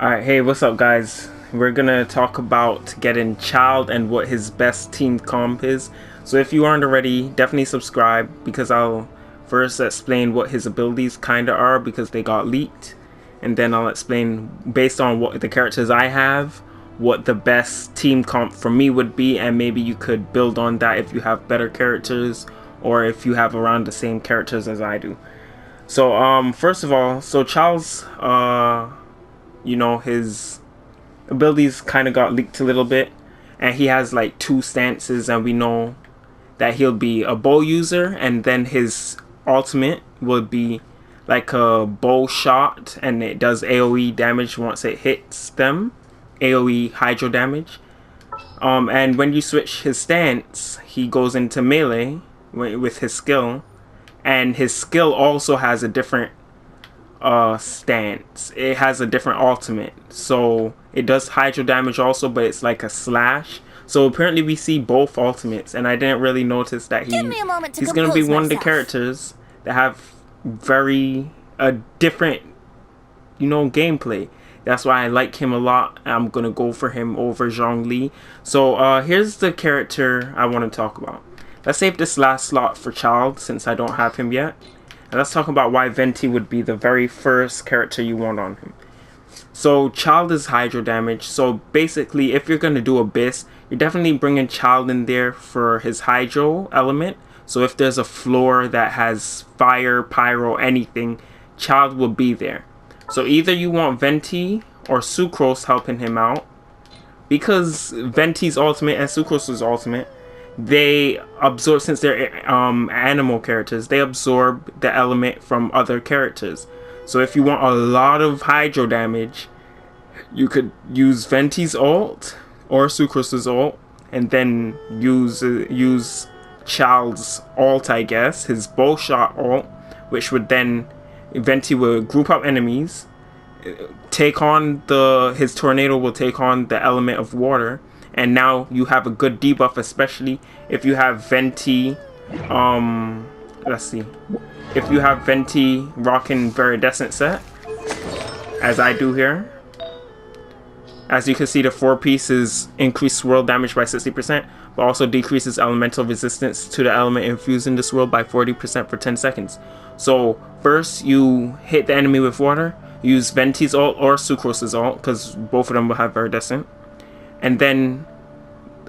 Alright, hey, what's up, guys? We're gonna talk about getting Childe and what his best team comp is. So if you aren't already, definitely subscribe because I'll first explain what his abilities kinda are because they got leaked. And then I'll explain, based on what the characters I have, what the best team comp for me would be, and maybe you could build on that if you have better characters or if you have around the same characters as I do. So first of all, so Childe's his abilities kind of got leaked a little bit, and he has like two stances, and we know that he'll be a bow user, and then his ultimate would be like a bow shot, and it does AoE damage once it hits them, AoE hydro damage. And when you switch his stance, he goes into melee with his skill, and his skill also has a different stance. It has a different ultimate, so it does hydro damage also, but it's like a slash. So apparently we see both ultimates, and I didn't really notice that he's gonna be one of the characters that have very different gameplay. That's why I like him a lot. I'm gonna go for him over Zhongli. So here's the character I want to talk about. Let's save this last slot for Childe since I don't have him yet. And let's talk about why Venti would be the very first character you want on him. So Childe is hydro damage. So basically, if you're going to do Abyss, you're definitely bringing Childe in there for his hydro element. So if there's a floor that has fire, pyro, anything, Childe will be there. So either you want Venti or Sucrose helping him out. Because Venti's ultimate and Sucrose's ultimate, they absorb, since they're Anemo characters, they absorb the element from other characters. So if you want a lot of hydro damage, you could use Venti's ult or Sucrose's ult, and then use Childe's ult, I guess, his bow shot ult, which would then Venti will group up enemies, take on his tornado will take on the element of water. And now you have a good debuff, especially if you have Venti, let's see. If you have Venti rocking Viridescent set, as I do here. As you can see, the 4-piece is increased swirl damage by 60%, but also decreases elemental resistance to the element infused in the swirl by 40% for 10 seconds. So first you hit the enemy with water, use Venti's ult or Sucrose's ult, because both of them will have Viridescent. And then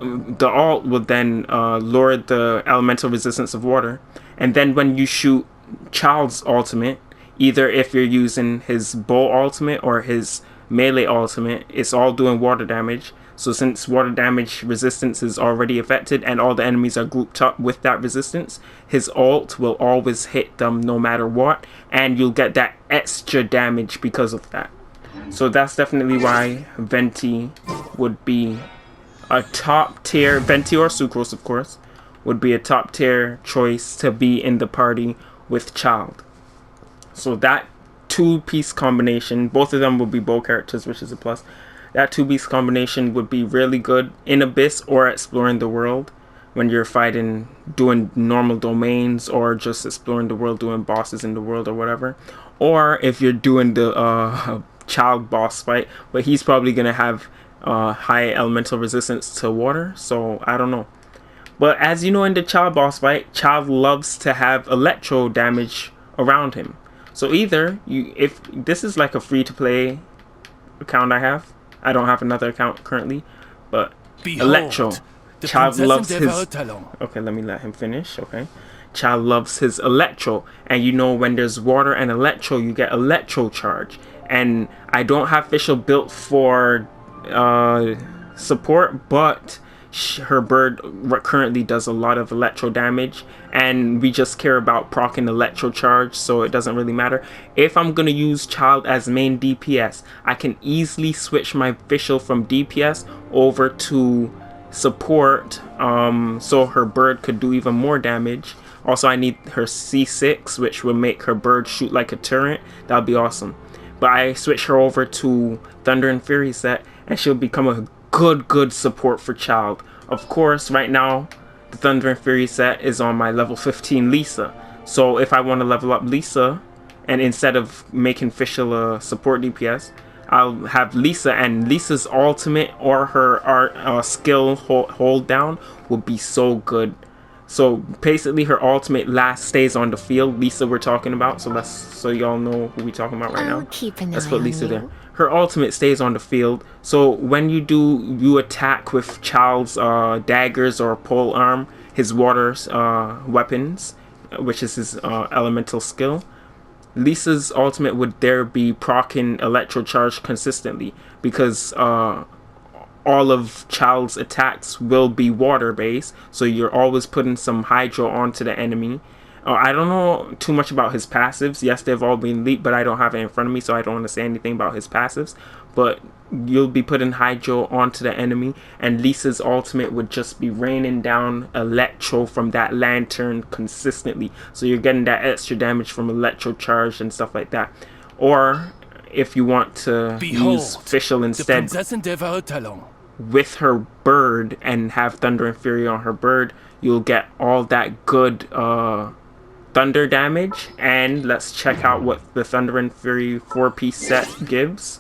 the ult will then lower the elemental resistance of water. And then when you shoot Childe's ultimate, either if you're using his bow ultimate or his melee ultimate, it's all doing water damage. So since water damage resistance is already affected and all the enemies are grouped up with that resistance, his ult will always hit them no matter what, and you'll get that extra damage because of that. So that's definitely why Venti would be a top tier, Venti or Sucrose of course, would be a top tier choice to be in the party with Childe. So that two-piece combination, both of them will be bow characters, which is a plus. That two-piece combination would be really good in Abyss or exploring the world when you're fighting, doing normal domains, or just exploring the world, doing bosses in the world or whatever. Or if you're doing the Childe boss fight, but he's probably gonna have high elemental resistance to water, so I don't know. But as you know, in the Childe boss fight, Childe loves to have electro damage around him. So either if this is like a free to play account I don't have another account currently, but behold, Electro, Childe loves his. Okay, let me let him finish. Okay. Childe loves his Electro, and you know when there's water and Electro, you get Electro charge. And I don't have official built for support, but her bird currently does a lot of Electro damage, and we just care about proccing Electro charge, so it doesn't really matter. If I'm gonna use Childe as main DPS, I can easily switch my official from DPS over to support, so her bird could do even more damage. Also, I need her C6, which will make her bird shoot like a turret. That'll be awesome. But I switch her over to Thunder and Fury set, and she'll become a good support for Childe. Of course, right now, the Thunder and Fury set is on my level 15 Lisa. So if I want to level up Lisa, and instead of making Fischl a support DPS, I'll have Lisa, and Lisa's ultimate or her skill hold down will be so good. So basically her ultimate last stays on the field. Lisa we're talking about, so y'all know who we're talking about right now. Let's put Lisa there. Her ultimate stays on the field, so when you attack with Childe's daggers or pole arm, his water weapons, which is his elemental skill, Lisa's ultimate would there be proccing Electro Charge consistently, because all of Childe's attacks will be water based, so you're always putting some hydro onto the enemy. I don't know too much about his passives. Yes, they've all been leaked, but I don't have it in front of me, so I don't want to say anything about his passives. But you'll be putting hydro onto the enemy, and Lisa's ultimate would just be raining down Electro from that lantern consistently, so you're getting that extra damage from Electro Charge and stuff like that. Or if you want to use Fischl instead with her bird and have Thunder and Fury on her bird, you'll get all that good thunder damage. And let's check out what the Thunder and Fury 4-piece set gives.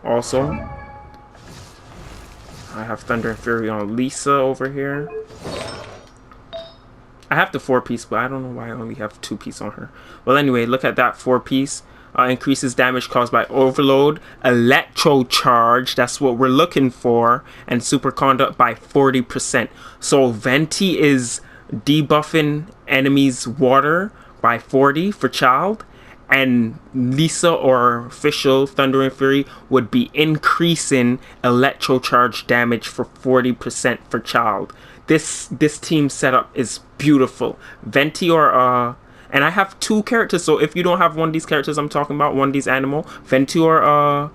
Also, I have Thunder and Fury on Lisa over here. I have the 4-piece, but I don't know why I only have 2-piece on her. Well, anyway, look at that 4-piece. Increases damage caused by overload, Electro Charge, that's what we're looking for, and Superconduct by 40%. So Venti is debuffing enemies' water by 40 for Childe, and Lisa or Fischl Thunder and Fury would be increasing Electro Charge damage for 40% for Childe. This team setup is beautiful. Venti or and I have 2 characters, so if you don't have one of these characters I'm talking about, one of these Anemo, Venti or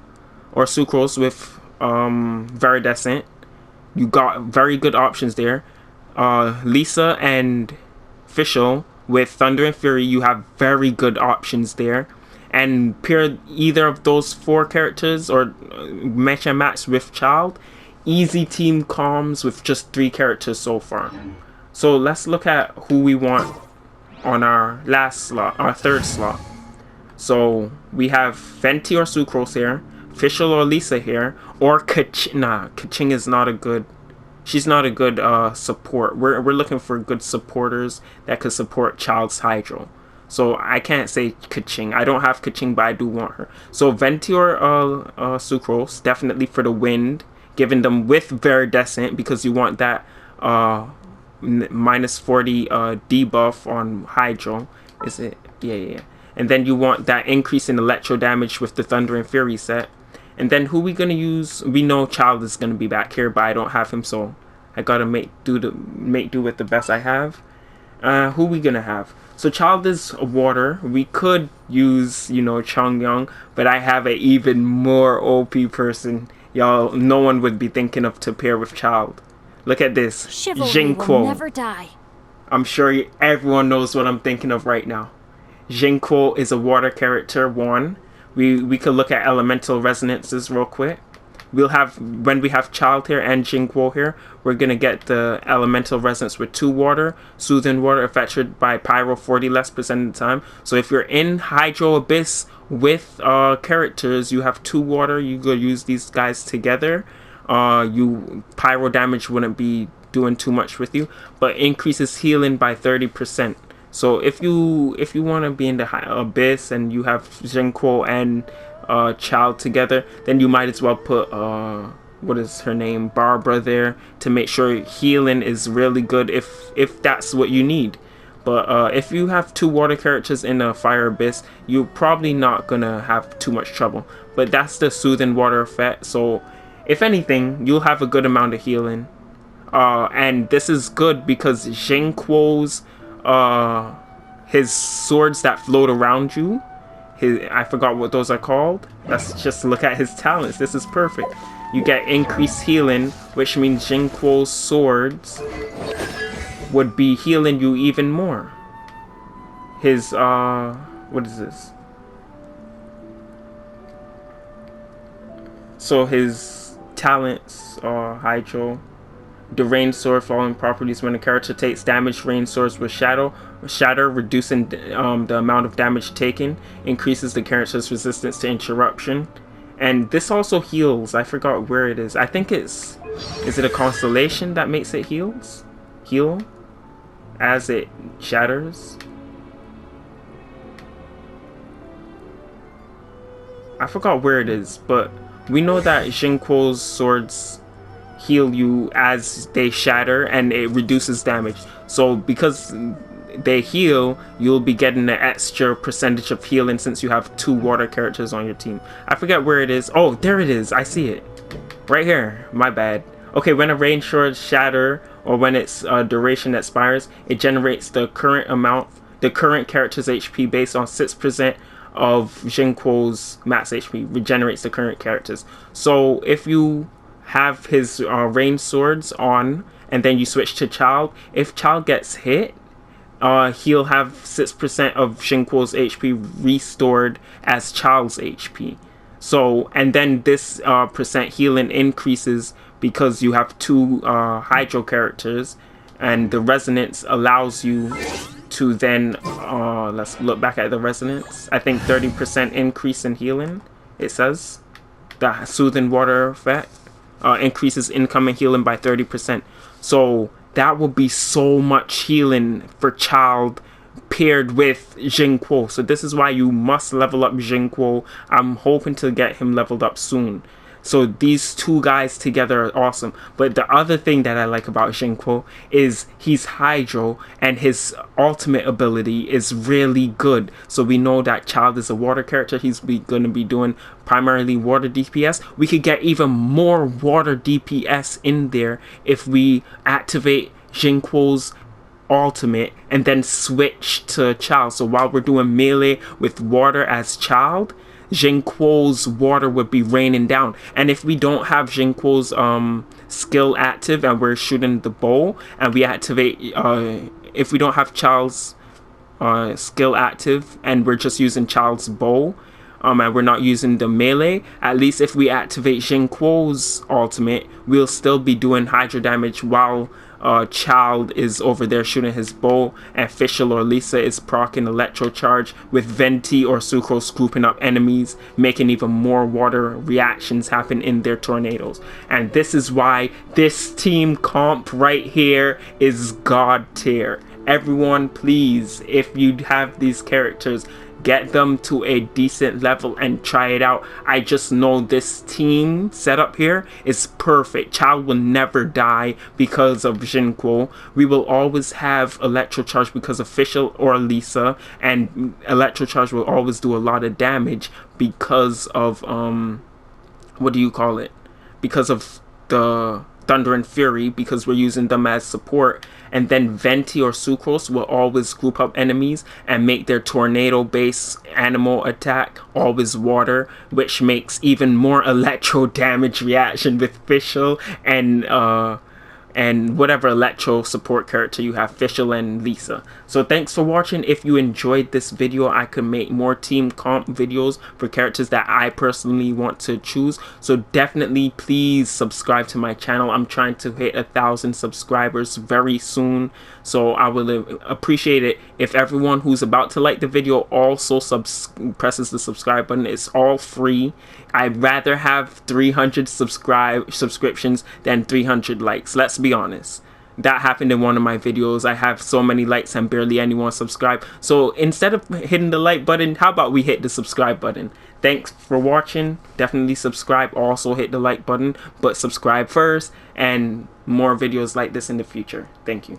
Sucrose with Viridescent, you got very good options there. Lisa and Fischl with Thunder and Fury, you have very good options there. And pair either of those 4 characters or mesh and match with Childe, easy team comms with just 3 characters so far. So let's look at who we want on our last slot, our 3rd slot. So we have Venti or Sucrose here, Fischl or Lisa here, or Kaching is not a good. She's not a good support. We're looking for good supporters that could support Childe's Hydro. So I can't say Kaching. I don't have Kaching, but I do want her. So Venti or Sucrose, definitely for the wind, giving them with Viridescent, because you want that minus 40 debuff on Hydro. Is it? Yeah. And then you want that increase in Electro damage with the Thunder and Fury set. And then who we gonna use? We know Childe is gonna be back here, but I don't have him, so I gotta make do with the best I have. Who we gonna have? So Childe is water. We could use, Chongyang, but I have an even more OP person. Y'all, no one would be thinking of to pair with Childe. Look at this, Xingqiu. Will never die. I'm sure everyone knows what I'm thinking of right now. Xingqiu is a water character, 1. We could look at elemental resonances real quick. When we have Childe here and Xingqiu here, we're gonna get the elemental resonance with 2 water, soothing water affected by pyro 40 less percent of the time. So if you're in Hydro Abyss with characters, you have 2 water, you go use these guys together. Pyro damage wouldn't be doing too much with you, but increases healing by 30%. So if you want to be in the Abyss and you have Xingqiu and Childe together, then you might as well put what is her name, Barbara, there to make sure healing is really good if that's what you need. But if you have 2 water characters in a Fire Abyss, you're probably not gonna have too much trouble. But that's the soothing water effect, so if anything, you'll have a good amount of healing. And this is good because Xingqiu's his swords that float around you, I forgot what those are called. Let's just look at his talents. This is perfect. You get increased healing, which means Xingqiu's swords would be healing you even more. His what is this? So his talents are Hydro. The rain sword falling properties: when a character takes damage, rain swords with shatter, reducing the amount of damage taken, increases the character's resistance to interruption, And this also heals. I forgot where it is. I think it's... Is it a constellation that makes it heal? As it shatters? I forgot where it is, but we know that Xingqiu's swords heal you as they shatter and it reduces damage. So because they heal, you'll be getting an extra percentage of healing since you have 2 water characters on your team. I forget where it is. Oh, there it is. I see it. Right here. My bad. Okay, when a range sword shatter or when its duration expires, it generates the current character's HP based on 6% of Xingqiu's max HP. Regenerates the current characters. So if you have his range swords on and then you switch to Childe, if Childe gets hit, he'll have 6% of Xingqiu's HP restored as Childe's HP. So, and then this percent healing increases because you have 2 Hydro characters, and the resonance allows you to then, let's look back at the resonance. I think 30% increase in healing, it says. The soothing water effect increases incoming healing by 30%. So that will be so much healing for Childe paired with Xingqiu. So this is why you must level up Xingqiu. I'm hoping to get him leveled up soon. So these 2 guys together are awesome. But the other thing that I like about Xingqiu is he's Hydro and his ultimate ability is really good. So we know that Childe is a water character. He's going to be doing primarily water DPS. We could get even more water DPS in there if we activate Xingqiu's ultimate and then switch to Childe. So while we're doing melee with water as Childe, Xingqiu's water would be raining down. And if we don't have Xingqiu's skill active and we're shooting the bow and we activate, if we don't have Childe's skill active and we're just using Childe's bow, and we're not using the melee, at least if we activate Xingqiu's ultimate, we'll still be doing hydro damage while Childe is over there shooting his bow, and Fischl or Lisa is proccing Electro Charge with Venti or Sucrose grouping up enemies, making even more water reactions happen in their tornadoes. And this is why this team comp right here is god tier. Everyone, please, if you have these characters, get them to a decent level and try it out. I just know this team setup here is perfect. Childe will never die because of Xingqiu. We will always have Electro Charge because of Fischl or Lisa, and Electro Charge will always do a lot of damage because of what do you call it? Because of the Thunder and Fury, because we're using them as support. And then Venti or Sucrose will always group up enemies and make their tornado base Anemo attack always water, which makes even more electro damage reaction with Fischl and whatever Electro support character you have, Fischl and Lisa. So thanks for watching. If you enjoyed this video, I could make more team comp videos for characters that I personally want to choose. So definitely please subscribe to my channel. I'm trying to hit 1,000 subscribers very soon. So I will appreciate it if everyone who's about to like the video also presses the subscribe button. It's all free. I'd rather have 300 subscriptions than 300 likes. Let's be honest. That happened in one of my videos. I have so many likes and barely anyone subscribed. So instead of hitting the like button, how about we hit the subscribe button? Thanks for watching. Definitely subscribe. Also hit the like button, but subscribe first, and more videos like this in the future. Thank you.